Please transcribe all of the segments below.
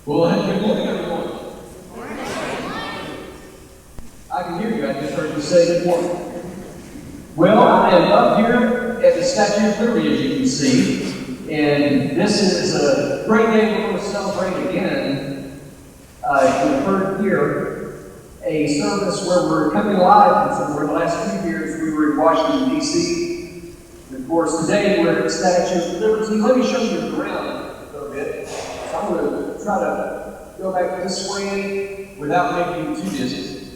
Well, good morning, everyone. I can hear you. I just heard you say good morning. Well, I am up here at the Statue of Liberty, as you can see, and this is a great day we're going to celebrate again. You've heard here a service where we're coming live from somewhere. The last few years we were in Washington, D.C. And of course, today we're at the Statue of Liberty. Let me show you around a little bit. So I'm going to try to go back this way without making it too dizzy.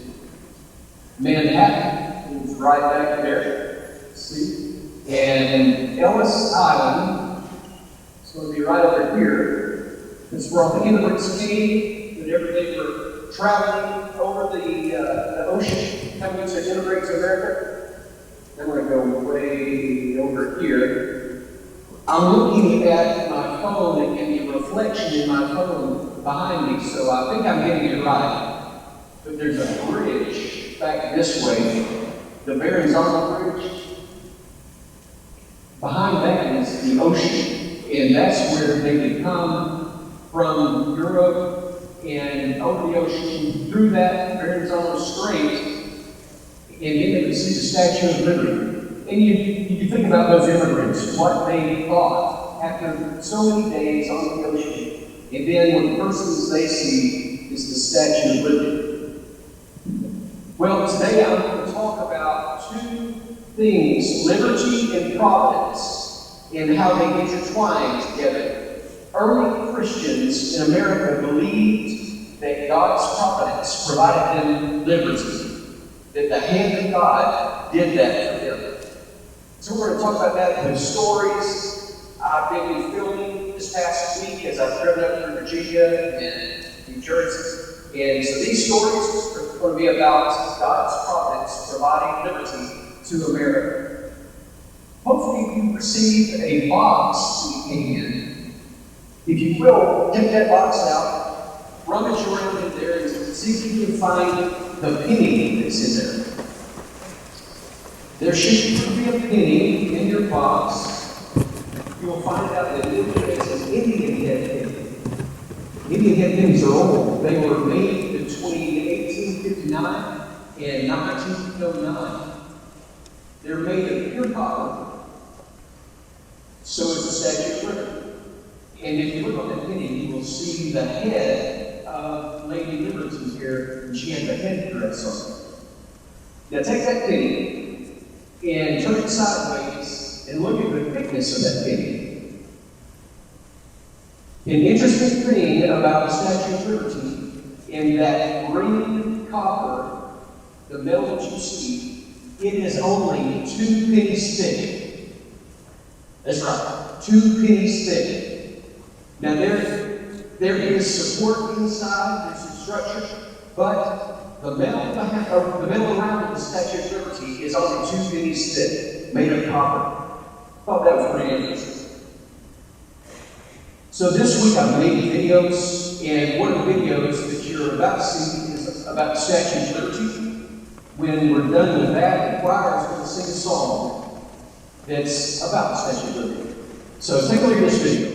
Manhattan is right back there. See? And Ellis Island is going to be right over here. It's where all the immigrants came, whenever they were traveling over the ocean, coming to immigrate to America. Then we're going to go way over here. I'm looking at my phone and the reflection in my phone behind me, so I think I'm getting it right. But there's a bridge back this way, the Verrazano Bridge. Behind that is the ocean, and that's where they could come from Europe and over the ocean through that Verrazano Strait, and then they could see the Statue of Liberty. And you think about those immigrants, what they thought after so many days on the ocean, and then one of the first things they see is the Statue of Liberty. Well, today I'm going to talk about two things, liberty and providence, and how they intertwine together. Early Christians in America believed that God's providence provided them liberty, that the hand of God did that for them. So we're going to talk about that in the stories I've been filming this past week as I've driven up through Virginia and New Jersey. And so these stories are going to be about God's providence providing liberty to America. Hopefully you received a box when you came in. If you will, take that box out, rummage around in there, and see if you can find the penny that's in there. There should be a penny in your box. You'll find out that it is an Indian head penny. Indian head pennies are old. They were made between 1859 and 1909. They're made of pure copper. So is the Statue of Liberty. And if you look on that penny, you will see the head of Lady Liberty here, and she has a headdress on. Now take that penny and turn it sideways and look at the thickness of that penny. An interesting thing about the Statue of Liberty, in that green copper, the metal that you see, it is only 2 pennies thick. That's right, 2 pennies thick. Now there is support inside, there's some structure, but the metal around the Statue of Liberty is only 2 pennies thick, made of copper. Thought that was pretty interesting. So this week I've made videos, and one of the videos that you're about to see is about the Statue of Liberty. When we're done with that, the choir is going to sing a song that's about the Statue of Liberty. So take a look at this video.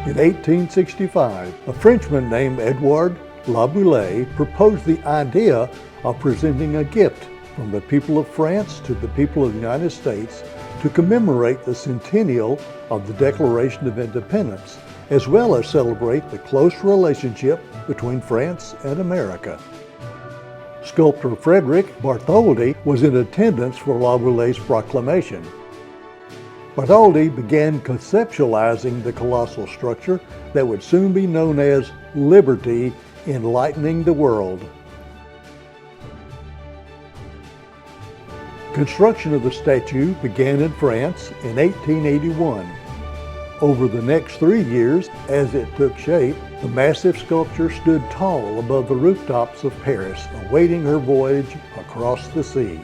In 1865, a Frenchman named Edouard Laboulaye proposed the idea of presenting a gift from the people of France to the people of the United States to commemorate the centennial of the Declaration of Independence, as well as celebrate the close relationship between France and America. Sculptor Frederick Bartholdi was in attendance for Laboulaye's proclamation. Bartholdi began conceptualizing the colossal structure that would soon be known as Liberty, Enlightening the World. Construction of the statue began in France in 1881. Over the next 3 years, as it took shape, the massive sculpture stood tall above the rooftops of Paris, awaiting her voyage across the sea.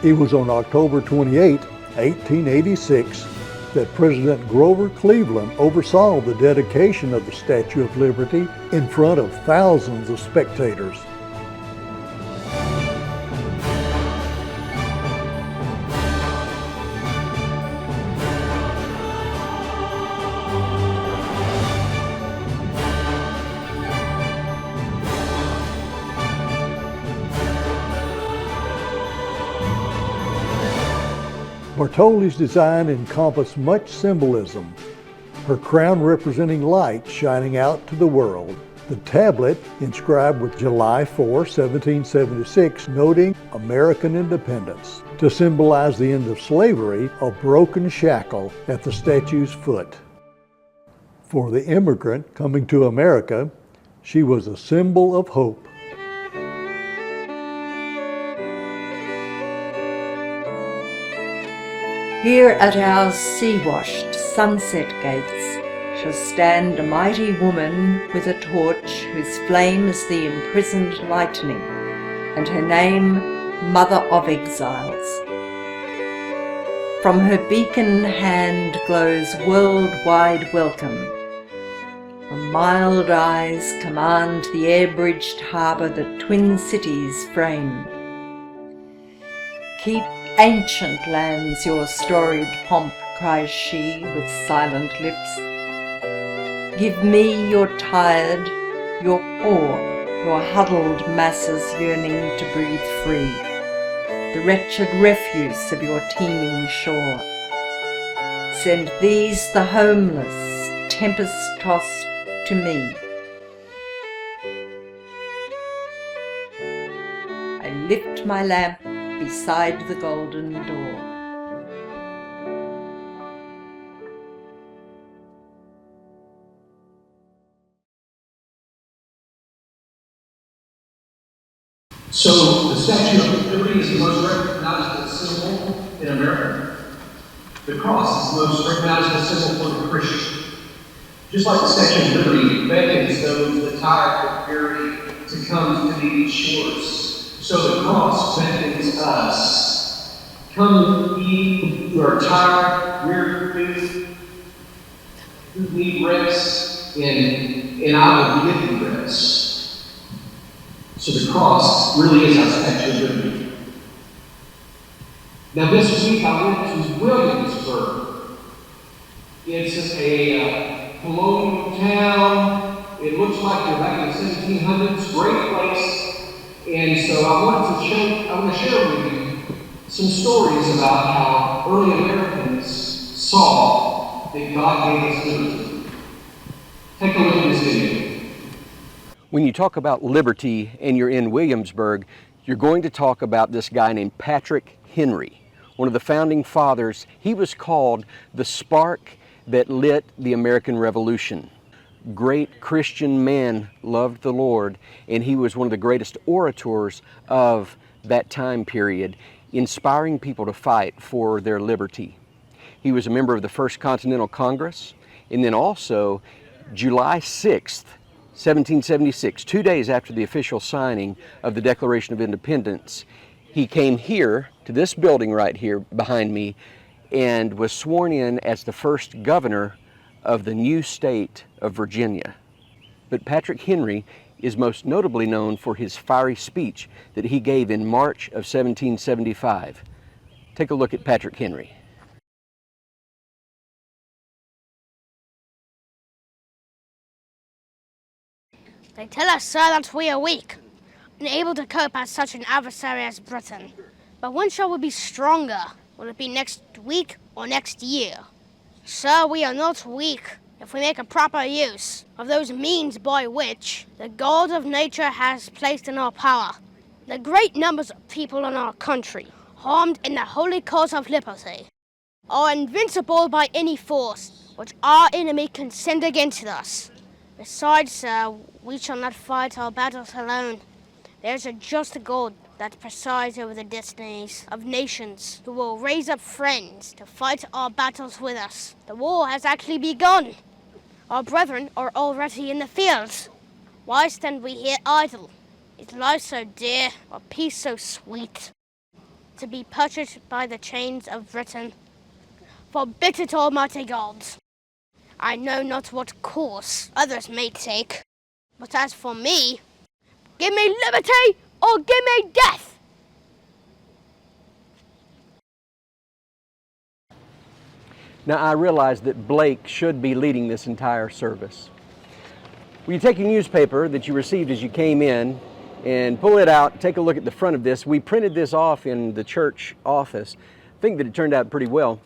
It was on October 28, 1886, that President Grover Cleveland oversaw the dedication of the Statue of Liberty in front of thousands of spectators. Bartoli's design encompassed much symbolism, her crown representing light shining out to the world. The tablet, inscribed with July 4, 1776, noting American independence, to symbolize the end of slavery, a broken shackle at the statue's foot. For the immigrant coming to America, she was a symbol of hope. Here at our sea-washed sunset gates shall stand a mighty woman with a torch whose flame is the imprisoned lightning, and her name Mother of Exiles. From her beacon hand glows worldwide welcome. Her mild eyes command the air-bridged harbour that twin cities frame. Keep ancient lands your storied pomp, cries she with silent lips. Give me your tired, your poor, your huddled masses yearning to breathe free, the wretched refuse of your teeming shore. Send these, the homeless, tempest-tossed, to me. I lift my lamp beside the golden door. So the Statue of Liberty is the most recognizable symbol in America. The cross is the most recognizable symbol for the Christian. Just like the Statue of Liberty beckons those the tired but weary to come to these shores, so the cross beckons us. Come ye who are tired, weary, who need rest, and I will give you rest. So the cross really is our Statue of Liberty. Now this week I went to Williamsburg. It's a colonial town. It looks like you're back in the 1700s. Great place. And so I want to share with you some stories about how early Americans saw that God gave us liberty. Take a look at this video. When you talk about liberty and you're in Williamsburg, you're going to talk about this guy named Patrick Henry, one of the founding fathers. He was called the spark that lit the American Revolution. Great Christian man, loved the Lord, and he was one of the greatest orators of that time period, inspiring people to fight for their liberty. He was a member of the First Continental Congress, and then also July 6th, 1776, 2 days after the official signing of the Declaration of Independence, he came here to this building right here behind me and was sworn in as the first governor of the new state of Virginia. But Patrick Henry is most notably known for his fiery speech that he gave in March of 1775. Take a look at Patrick Henry. They tell us, sir, that we are weak, unable to cope as such an adversary as Britain. But when shall we be stronger? Will it be next week or next year? Sir, we are not weak if we make a proper use of those means by which the God of nature has placed in our power. The great numbers of people in our country, armed in the holy cause of liberty, are invincible by any force which our enemy can send against us. Besides, sir, we shall not fight our battles alone. There is a just God that presides over the destinies of nations, who will raise up friends to fight our battles with us. The war has actually begun. Our brethren are already in the fields. Why stand we here idle? Is life so dear, or peace so sweet, to be purchased by the chains of Britain? Forbid it, Almighty God! I know not what course others may take, but as for me, give me liberty or give me death! Now I realize that Blake should be leading this entire service. Will you take your newspaper that you received as you came in and pull it out, take a look at the front of this. We printed this off in the church office. think that it turned out pretty well.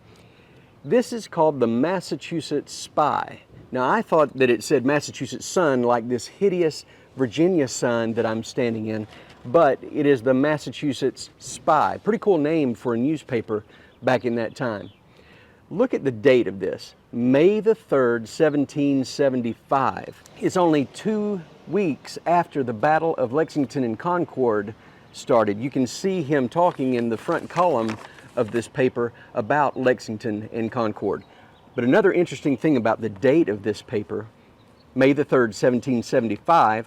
This is called the Massachusetts Spy. Now, I thought that it said Massachusetts Sun, like this hideous Virginia sun that I'm standing in, but it is the Massachusetts Spy. Pretty cool name for a newspaper back in that time. Look at the date of this, May the 3rd, 1775. It's only 2 weeks after the Battle of Lexington and Concord started. You can see him talking in the front column of this paper about Lexington and Concord. But another interesting thing about the date of this paper, May the 3rd, 1775,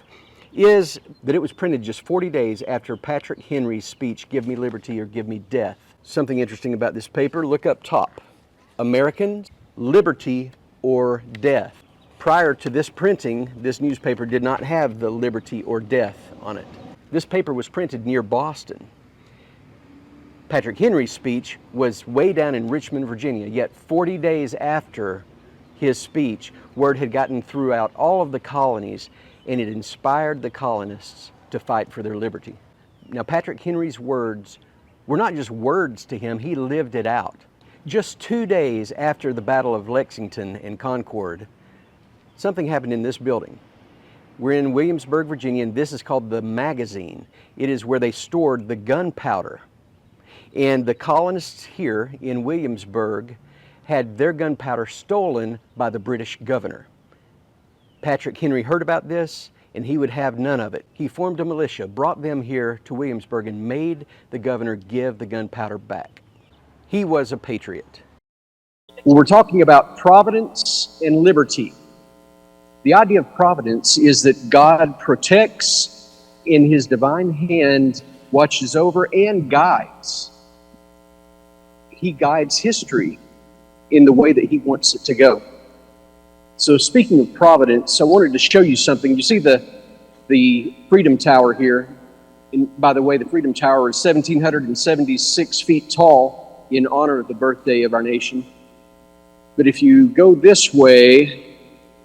is that it was printed just 40 days after Patrick Henry's speech, "Give me liberty or give me death." Something interesting about this paper, look up top. Americans, liberty or death. Prior to this printing, this newspaper did not have the liberty or death on it. This paper was printed near Boston. Patrick Henry's speech was way down in Richmond, Virginia, yet 40 days after his speech, word had gotten throughout all of the colonies, and it inspired the colonists to fight for their liberty. Now, Patrick Henry's words were not just words to him, he lived it out. Just 2 days after the Battle of Lexington and Concord, something happened in this building. We're in Williamsburg, Virginia, and this is called the Magazine. It is where they stored the gunpowder. And the colonists here in Williamsburg had their gunpowder stolen by the British governor. Patrick Henry heard about this, and he would have none of it. He formed a militia, brought them here to Williamsburg, and made the governor give the gunpowder back. He was a patriot. Well, we're talking about providence and liberty. The idea of providence is that God protects, in His divine hand, watches over and guides. He guides history in the way that He wants it to go. So speaking of providence, I wanted to show you something. You see the Freedom Tower here. And by the way, the Freedom Tower is 1,776 feet tall in honor of the birthday of our nation. But if you go this way,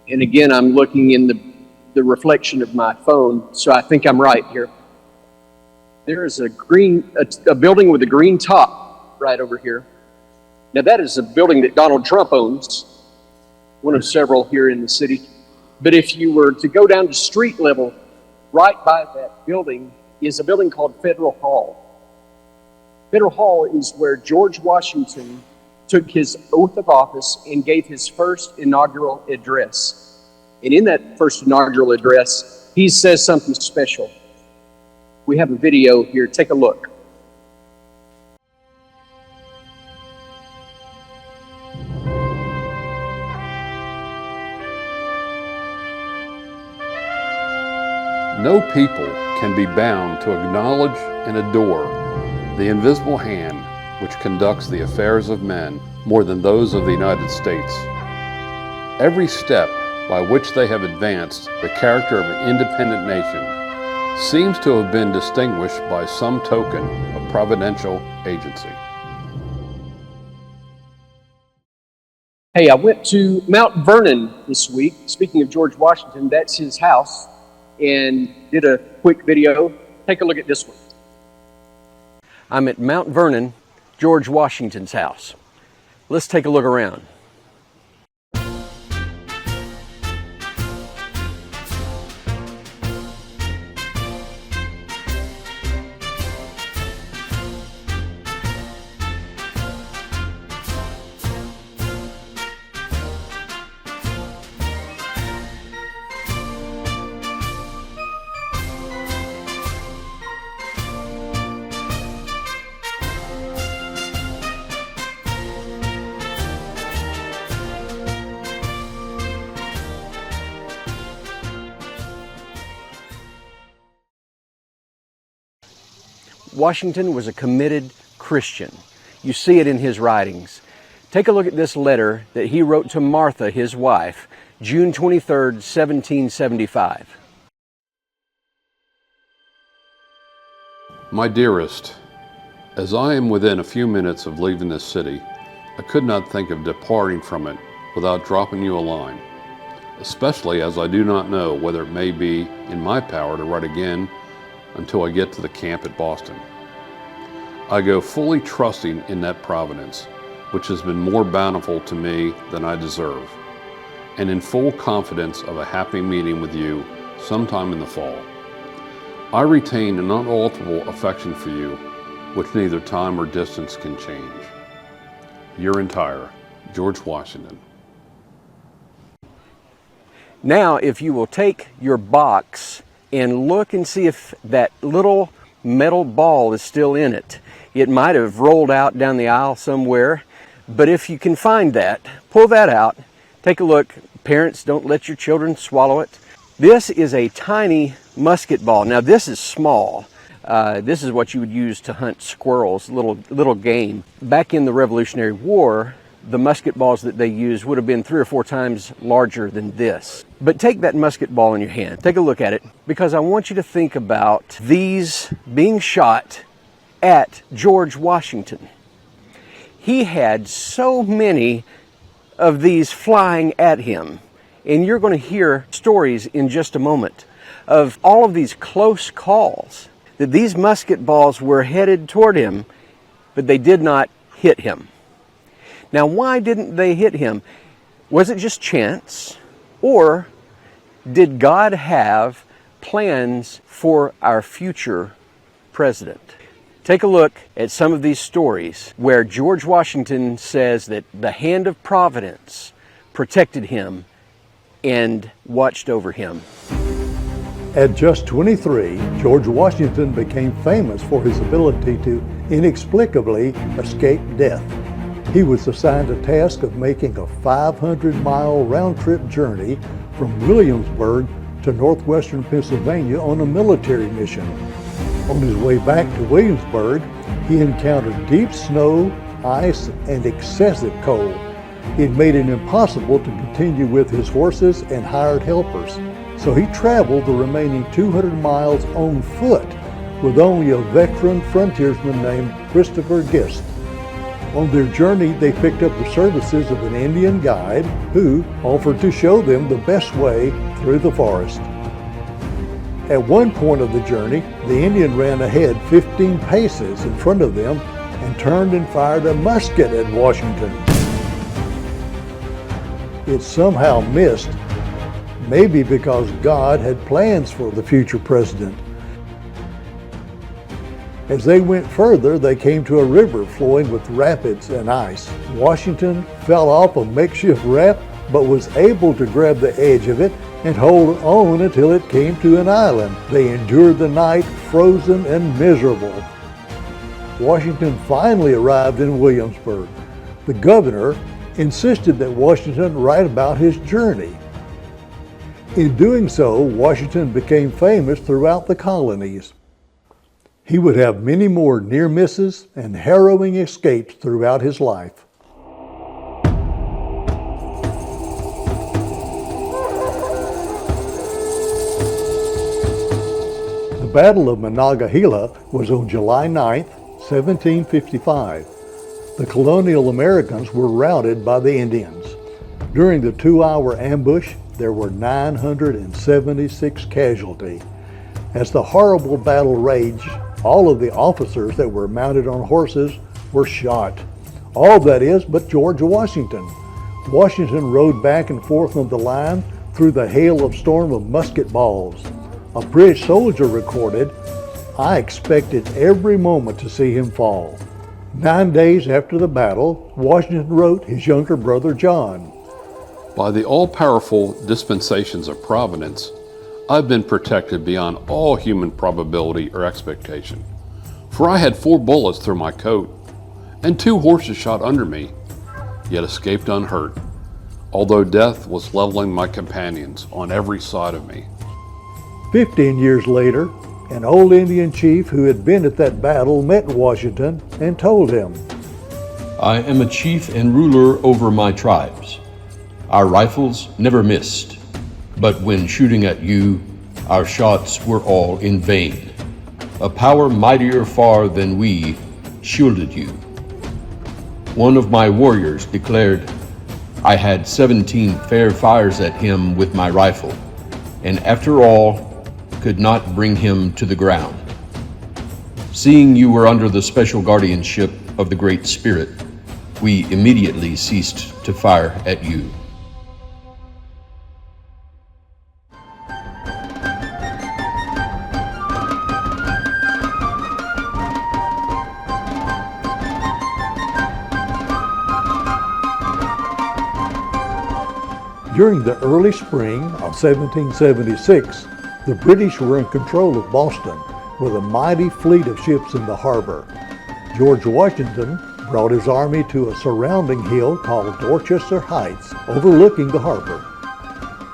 and again, I'm looking in the reflection of my phone, so I think I'm right here. There is a building with a green top right over here. Now that is a building that Donald Trump owns, one of several here in the city. But if you were to go down to street level, right by that building is a building called Federal Hall. Federal Hall is where George Washington took his oath of office and gave his first inaugural address. And in that first inaugural address, he says something special. We have a video here. Take a look. No people can be bound to acknowledge and adore the invisible hand which conducts the affairs of men more than those of the United States. Every step by which they have advanced the character of an independent nation seems to have been distinguished by some token of providential agency. Hey, I went to Mount Vernon this week. Speaking of George Washington, that's his house, and did a quick video. Take a look at this one. I'm at Mount Vernon, George Washington's house. Let's take a look around. Washington was a committed Christian. You see it in his writings. Take a look at this letter that he wrote to Martha, his wife, June 23rd, 1775. My dearest, as I am within a few minutes of leaving this city, I could not think of departing from it without dropping you a line, especially as I do not know whether it may be in my power to write again until I get to the camp at Boston. I go fully trusting in that providence, which has been more bountiful to me than I deserve, and in full confidence of a happy meeting with you sometime in the fall. I retain an unalterable affection for you, which neither time or distance can change. Your entire George Washington. Now, if you will take your box and look and see if that little metal ball is still in it. It might have rolled out down the aisle somewhere, but if you can find that, pull that out, take a look. Parents, don't let your children swallow it. This is a tiny musket ball. Now, this is small. This is what you would use to hunt squirrels, little game. Back in the Revolutionary War, the musket balls that they used would have been 3 or 4 times larger than this. But take that musket ball in your hand, take a look at it, because I want you to think about these being shot at George Washington. He had so many of these flying at him, and you're going to hear stories in just a moment of all of these close calls, that these musket balls were headed toward him, but they did not hit him. Now, why didn't they hit him? Was it just chance? Or did God have plans for our future president? Take a look at some of these stories where George Washington says that the hand of providence protected him and watched over him. At just 23, George Washington became famous for his ability to inexplicably escape death. He was assigned a task of making a 500-mile round-trip journey from Williamsburg to northwestern Pennsylvania on a military mission. On his way back to Williamsburg, he encountered deep snow, ice, and excessive cold. It made it impossible to continue with his horses and hired helpers, so he traveled the remaining 200 miles on foot with only a veteran frontiersman named Christopher Gist. On their journey, they picked up the services of an Indian guide who offered to show them the best way through the forest. At one point of the journey, the Indian ran ahead 15 paces in front of them and turned and fired a musket at Washington. It somehow missed, maybe because God had plans for the future president. As they went further, they came to a river flowing with rapids and ice. Washington fell off a makeshift raft, but was able to grab the edge of it and hold on until it came to an island. They endured the night frozen and miserable. Washington finally arrived in Williamsburg. The governor insisted that Washington write about his journey. In doing so, Washington became famous throughout the colonies. He would have many more near misses and harrowing escapes throughout his life. The Battle of Monongahela was on July 9, 1755. The colonial Americans were routed by the Indians. During the 2-hour ambush, there were 976 casualties. As the horrible battle raged, all of the officers that were mounted on horses were shot. All that is but George Washington. Washington rode back and forth on the line through the hail of storm of musket balls. A British soldier recorded, "I expected every moment to see him fall." 9 days after the battle, Washington wrote his younger brother John, By the all-powerful dispensations of providence, I've been protected beyond all human probability or expectation. For I had 4 bullets through my coat, and 2 horses shot under me, yet escaped unhurt, although death was leveling my companions on every side of me. 15 years later, an old Indian chief who had been at that battle met Washington and told him, I am a chief and ruler over my tribes. Our rifles never missed, but when shooting at you, our shots were all in vain. A power mightier far than we shielded you. One of my warriors declared, I had 17 fair fires at him with my rifle, and after all, could not bring him to the ground. Seeing you were under the special guardianship of the Great Spirit, we immediately ceased to fire at you. During the early spring of 1776, the British were in control of Boston with a mighty fleet of ships in the harbor. George Washington brought his army to a surrounding hill called Dorchester Heights, overlooking the harbor.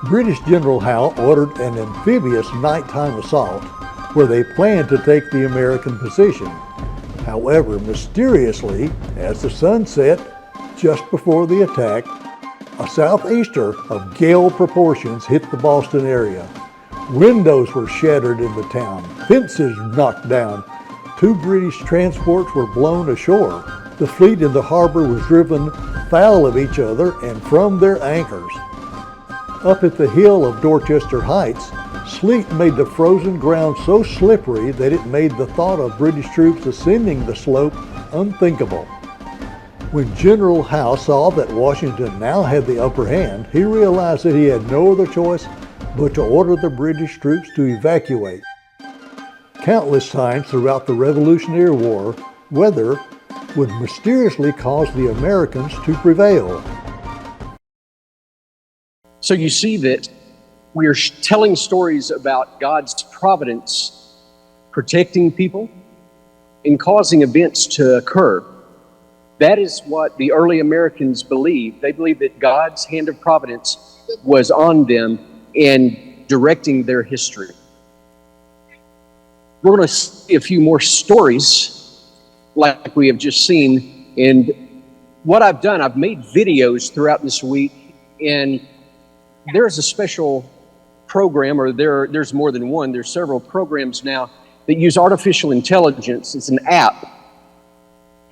British General Howe ordered an amphibious nighttime assault where they planned to take the American position. However, mysteriously, as the sun set just before the attack, a southeaster of gale proportions hit the Boston area. Windows were shattered in the town, fences knocked down. 2 British transports were blown ashore. The fleet in the harbor was driven foul of each other and from their anchors. Up at the hill of Dorchester Heights, sleet made the frozen ground so slippery that it made the thought of British troops ascending the slope unthinkable. When General Howe saw that Washington now had the upper hand, he realized that he had no other choice but to order the British troops to evacuate. Countless times throughout the Revolutionary War, weather would mysteriously cause the Americans to prevail. So you see that we are telling stories about God's providence protecting people and causing events to occur. That is what the early Americans believed. They believed that God's hand of providence was on them and directing their history. We're going to see a few more stories like we have just seen. And what I've done, I've made videos throughout this week, and there's a special program, or there's more than one. There's several programs now that use artificial intelligence. It's an app.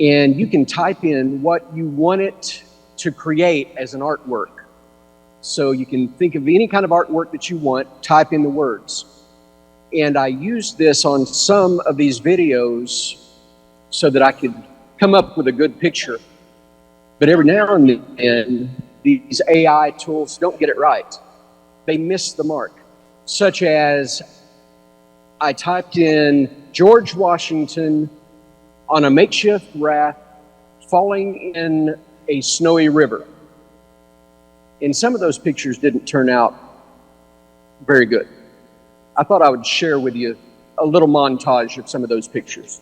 And you can type in what you want it to create as an artwork. So you can think of any kind of artwork that you want, type in the words. And I used this on some of these videos so that I could come up with a good picture. But every now and then, these AI tools don't get it right. They miss the mark. Such as, I typed in George Washington on a makeshift raft falling in a snowy river. And some of those pictures didn't turn out very good. I thought I would share with you a little montage of some of those pictures.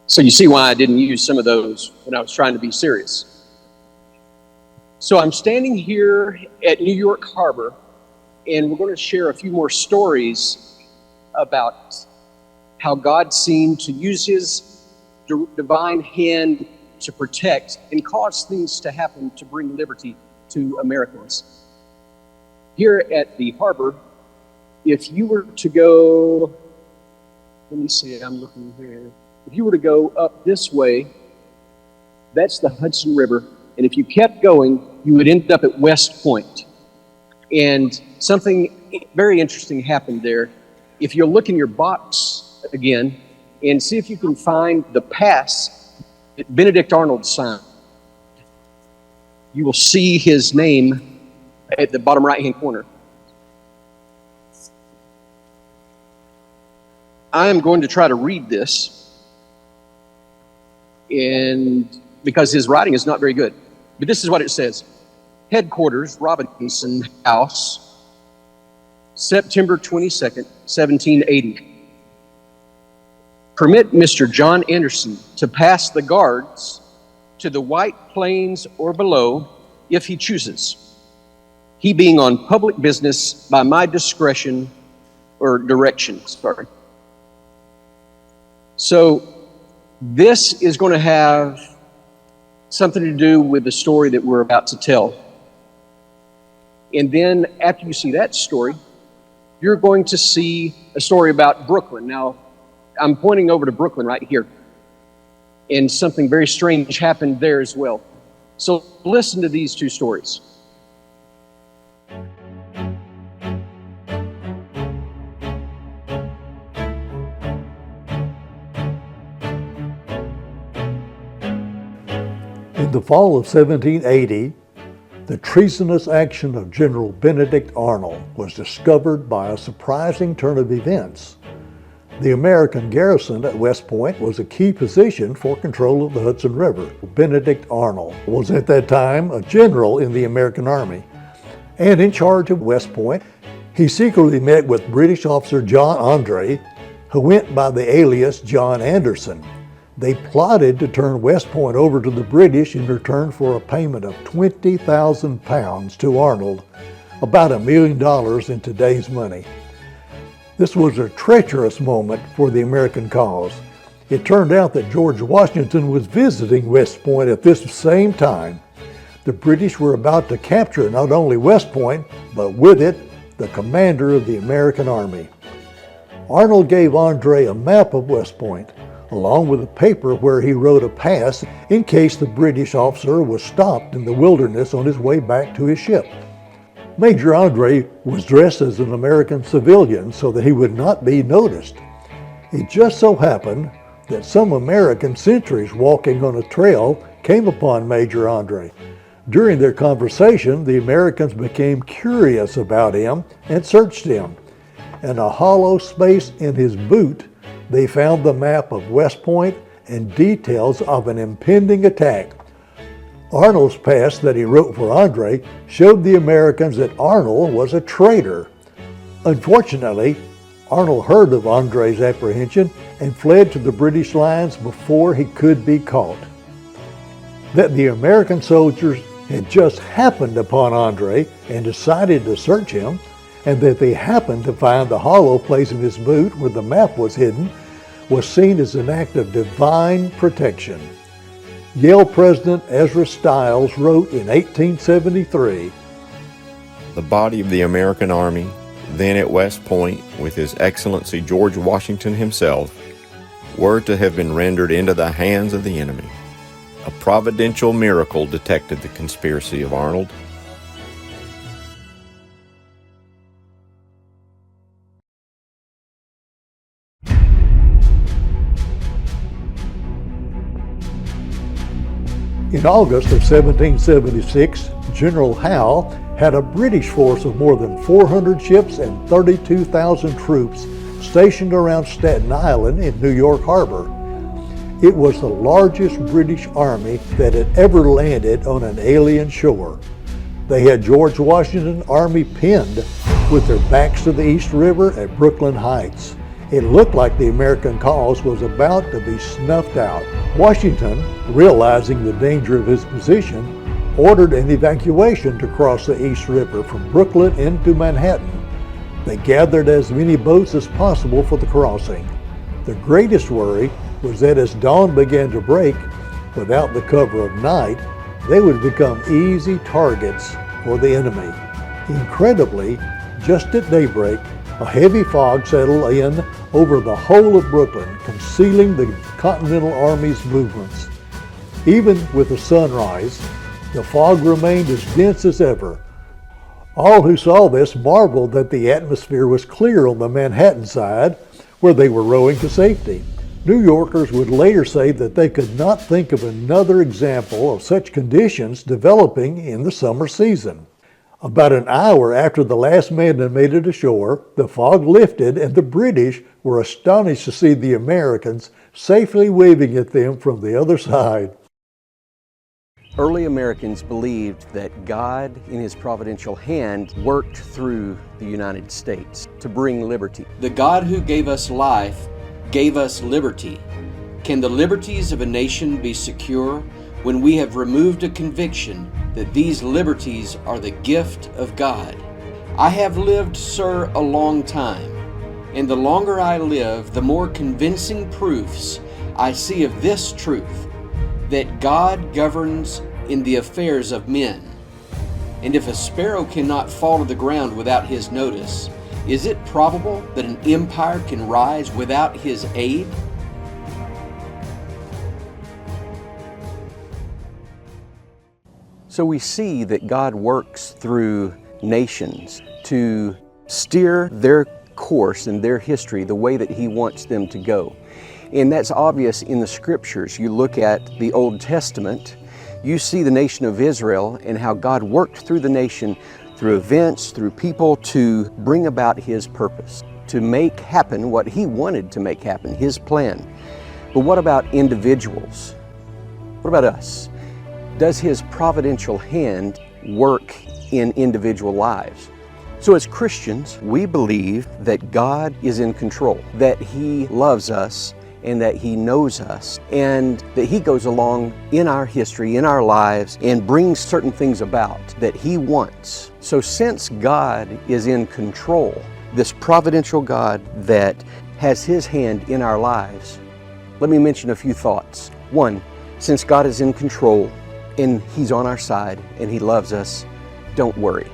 So you see why I didn't use some of those when I was trying to be serious. So I'm standing here at New York Harbor, and we're going to share a few more stories about how God seemed to use his divine hand to protect and cause things to happen to bring liberty to Americans. Here at the harbor, if you were to go, let me see, I'm looking here. If you were to go up this way, that's the Hudson River. And if you kept going, you would end up at West Point. And something very interesting happened there. If you'll look in your box again and see if you can find the pass that Benedict Arnold signed, you will see his name at the bottom right-hand corner. I am going to try to read this, and because his writing is not very good. But this is what it says. Headquarters, Robinson House, September 22nd, 1780. Permit Mr. John Anderson to pass the guards to the White Plains or below if he chooses, he being on public business by my discretion or direction. So this is going to have something to do with the story that we're about to tell. And then after you see that story, you're going to see a story about Brooklyn. Now, I'm pointing over to Brooklyn right here. And something very strange happened there as well. So listen to these two stories. In the fall of 1780, the treasonous action of General Benedict Arnold was discovered by a surprising turn of events. The American garrison at West Point was a key position for control of the Hudson River. Benedict Arnold was at that time a general in the American Army and in charge of West Point. He secretly met with British officer John Andre, who went by the alias John Anderson. They plotted to turn West Point over to the British in return for a payment of 20,000 pounds to Arnold, about $1 million in today's money. This was a treacherous moment for the American cause. It turned out that George Washington was visiting West Point at this same time. The British were about to capture not only West Point, but with it, the commander of the American Army. Arnold gave Andre a map of West Point, along with a paper where he wrote a pass in case the British officer was stopped in the wilderness on his way back to his ship. Major Andre was dressed as an American civilian so that he would not be noticed. It just so happened that some American sentries walking on a trail came upon Major Andre. During their conversation, the Americans became curious about him and searched him. In a hollow space in his boot, they found the map of West Point and details of an impending attack. Arnold's pass that he wrote for Andre showed the Americans that Arnold was a traitor. Unfortunately, Arnold heard of Andre's apprehension and fled to the British lines before he could be caught. That the American soldiers had just happened upon Andre and decided to search him, and that they happened to find the hollow place in his boot where the map was hidden, was seen as an act of divine protection. Yale President Ezra Stiles wrote in 1873, "The body of the American Army, then at West Point with His Excellency George Washington himself, were to have been rendered into the hands of the enemy. A providential miracle detected the conspiracy of Arnold." In August of 1776, General Howe had a British force of more than 400 ships and 32,000 troops stationed around Staten Island in New York Harbor. It was the largest British army that had ever landed on an alien shore. They had George Washington's army pinned with their backs to the East River at Brooklyn Heights. It looked like the American cause was about to be snuffed out. Washington, realizing the danger of his position, ordered an evacuation to cross the East River from Brooklyn into Manhattan. They gathered as many boats as possible for the crossing. The greatest worry was that as dawn began to break, without the cover of night, they would become easy targets for the enemy. Incredibly, just at daybreak, a heavy fog settled in over the whole of Brooklyn, concealing the Continental Army's movements. Even with the sunrise, the fog remained as dense as ever. All who saw this marveled that the atmosphere was clear on the Manhattan side, where they were rowing to safety. New Yorkers would later say that they could not think of another example of such conditions developing in the summer season. About an hour after the last man had made it ashore, the fog lifted and the British were astonished to see the Americans safely waving at them from the other side. Early Americans believed that God, in His providential hand, worked through the United States to bring liberty. The God who gave us life gave us liberty. Can the liberties of a nation be secure when we have removed a conviction that these liberties are the gift of God? I have lived, sir, a long time, and the longer I live, the more convincing proofs I see of this truth, that God governs in the affairs of men. And if a sparrow cannot fall to the ground without His notice, is it probable that an empire can rise without His aid? So we see that God works through nations to steer their course and their history the way that He wants them to go. And that's obvious in the Scriptures. You look at the Old Testament, you see the nation of Israel and how God worked through the nation, through events, through people, to bring about His purpose, to make happen what He wanted to make happen, His plan. But what about individuals? What about us? Does His providential hand work in individual lives? So as Christians, we believe that God is in control, that He loves us, and that He knows us, and that He goes along in our history, in our lives, and brings certain things about that He wants. So since God is in control, this providential God that has His hand in our lives, let me mention a few thoughts. One, since God is in control and He's on our side and He loves us, don't worry.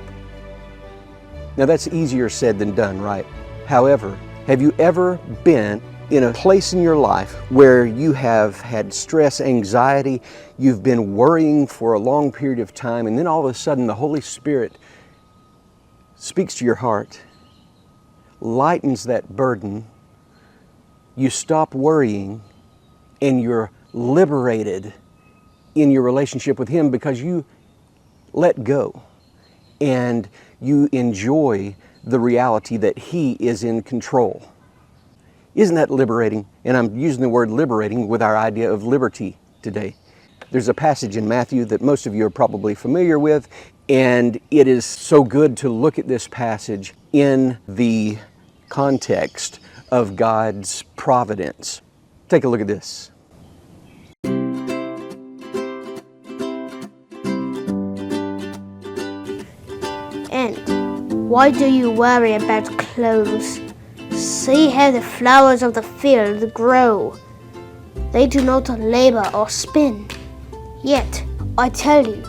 Now that's easier said than done, right? However, have you ever been in a place in your life where you have had stress, anxiety, you've been worrying for a long period of time, and then all of a sudden the Holy Spirit speaks to your heart, lightens that burden, you stop worrying, and you're liberated in your relationship with Him because you let go and you enjoy the reality that He is in control. Isn't that liberating? And I'm using the word liberating with our idea of liberty today. There's a passage in Matthew that most of you are probably familiar with, and it is so good to look at this passage in the context of God's providence. Take a look at this. And why do you worry about clothes? See how the flowers of the field grow. They do not labor or spin. Yet I tell you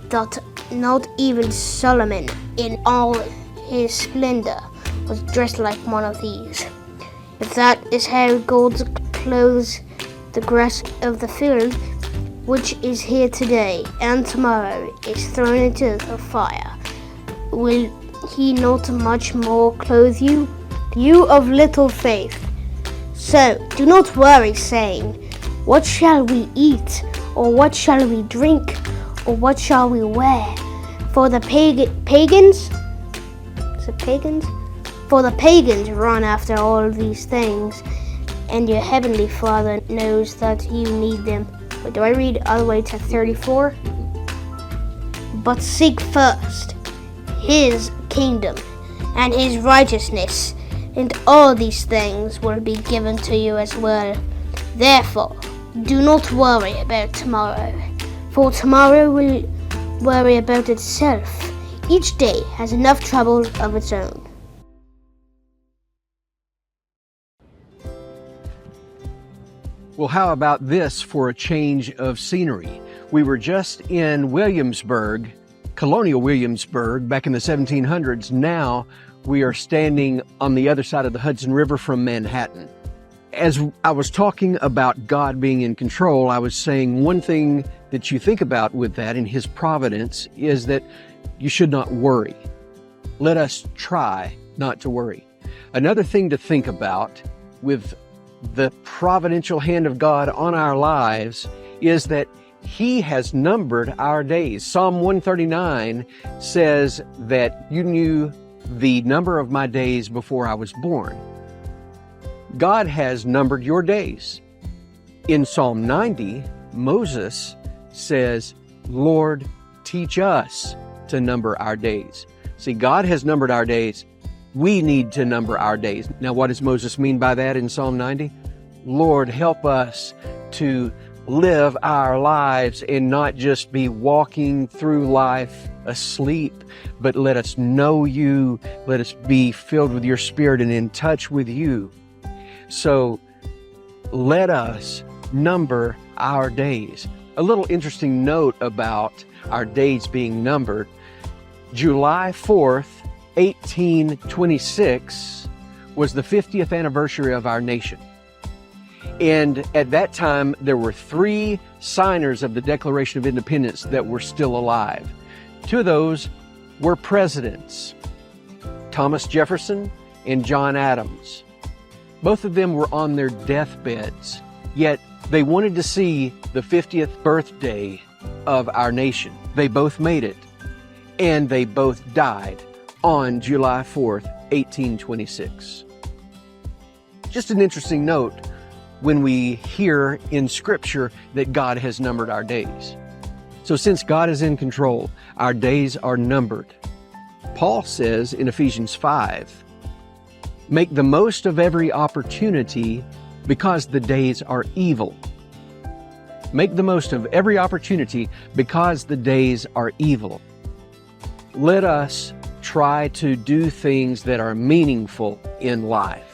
that not even Solomon in all his splendor was dressed like one of these. If that is how God clothes the grass of the field, which is here today and tomorrow is thrown into the fire, will He not much more clothe you? You of little faith. So do not worry, saying, what shall we eat? Or what shall we drink? Or what shall we wear? For the pagans? Is it pagans? For the pagans run after all these things, and your heavenly Father knows that you need them. Wait, do I read all the way to 34? But seek first His kingdom and His righteousness, and all these things will be given to you as well. Therefore, do not worry about tomorrow, for tomorrow will worry about itself. Each day has enough trouble of its own. Well, how about this for a change of scenery? We were just in Williamsburg, colonial Williamsburg, back in the 1700s. Now we are standing on the other side of the Hudson River from Manhattan. As I was talking about God being in control, I was saying one thing that you think about with that in His providence is that you should not worry. Let us try not to worry. Another thing to think about with the providential hand of God on our lives is that He has numbered our days. Psalm 139 says that you knew the number of my days before I was born. God has numbered your days. In Psalm 90, Moses says, Lord, teach us to number our days. See, God has numbered our days. We need to number our days. Now, what does Moses mean by that in Psalm 90? Lord, help us to live our lives and not just be walking through life asleep, but let us know you. Let us be filled with your Spirit and in touch with you. So let us number our days. A little interesting note about our days being numbered. July 4th, 1826 was the 50th anniversary of our nation. And at that time, there were 3 signers of the Declaration of Independence that were still alive. 2 of those were presidents, Thomas Jefferson and John Adams. Both of them were on their deathbeds, yet they wanted to see the 50th birthday of our nation. They both made it, and they both died on July 4th, 1826. Just an interesting note when we hear in Scripture that God has numbered our days. So since God is in control, our days are numbered. Paul says in Ephesians 5, make the most of every opportunity because the days are evil. Make the most of every opportunity because the days are evil. Let us try to do things that are meaningful in life.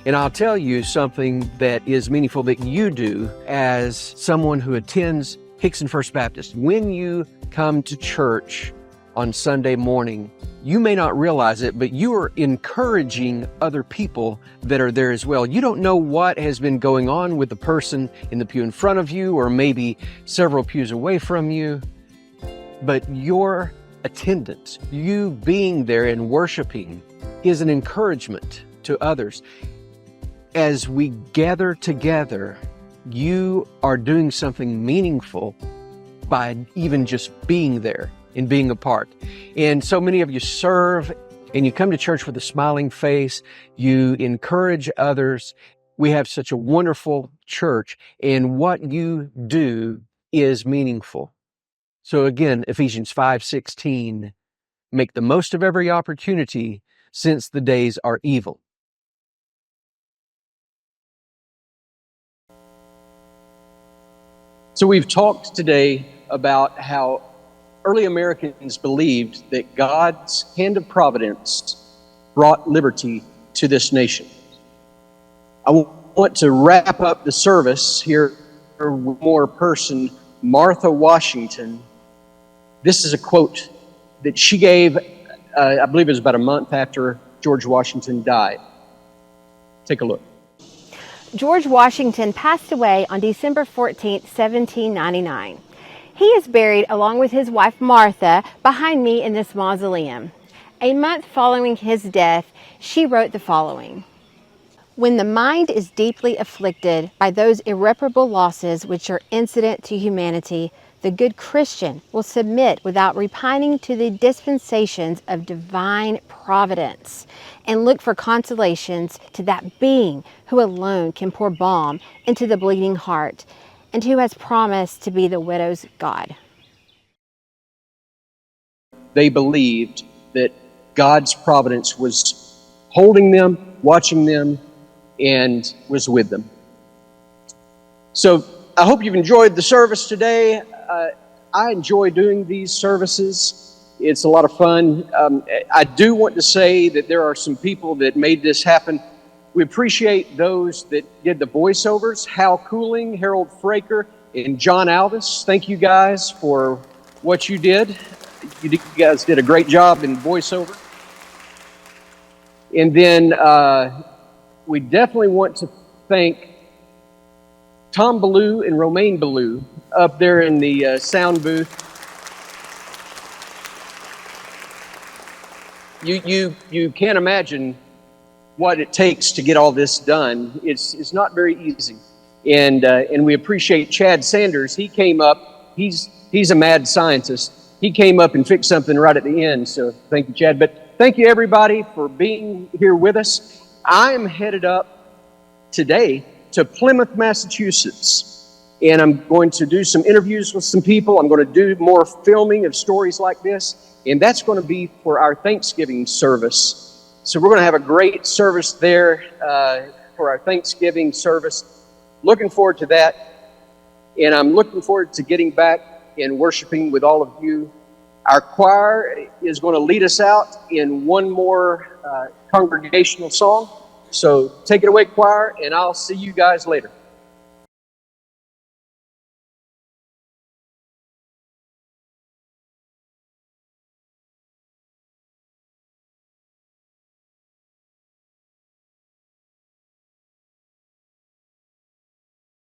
And I'll tell you something that is meaningful that you do as someone who attends Hixson First Baptist. When you come to church on Sunday morning, you may not realize it, but you are encouraging other people that are there as well. You don't know what has been going on with the person in the pew in front of you or maybe several pews away from you, but your attendance, you being there and worshiping, is an encouragement to others. As we gather together, you are doing something meaningful by even just being there and being a part. And so many of you serve and you come to church with a smiling face. You encourage others. We have such a wonderful church, and what you do is meaningful. So again, Ephesians 5:16, make the most of every opportunity since the days are evil. So we've talked today about how early Americans believed that God's hand of providence brought liberty to this nation. I want to wrap up the service here with one more person, Martha Washington. This is a quote that she gave, I believe it was about a month after George Washington died. Take a look. George Washington passed away on December 14, 1799. He is buried along with his wife Martha behind me in this mausoleum. A month following his death, she wrote the following. When the mind is deeply afflicted by those irreparable losses which are incident to humanity, the good Christian will submit without repining to the dispensations of divine providence and look for consolations to that being who alone can pour balm into the bleeding heart and who has promised to be the widow's God. They believed that God's providence was holding them, watching them, and was with them. So I hope you've enjoyed the service today. I enjoy doing these services. It's a lot of fun. I do want to say that there are some people that made this happen. We appreciate those that did the voiceovers, Hal Cooling, Harold Fraker, and John Alvis. Thank you guys for what you did. You guys did a great job in voiceover. And then we definitely want to thank Tom Ballou and Romaine Ballou up there in the sound booth. You can't imagine what it takes to get all this done. It's not very easy, and we appreciate Chad Sanders. He came up. He's a mad scientist. He came up and fixed something right at the end. So thank you, Chad. But thank you everybody for being here with us. I am headed up today to Plymouth, Massachusetts. and I'm going to do some interviews with some people. I'm going to do more filming of stories like this, and that's going to be for our Thanksgiving service. So we're going to have a great service there for our Thanksgiving service. Looking forward to that, and I'm looking forward to getting back and worshiping with all of you. Our choir is going to lead us out in one more congregational song. So take it away, choir, and I'll see you guys later.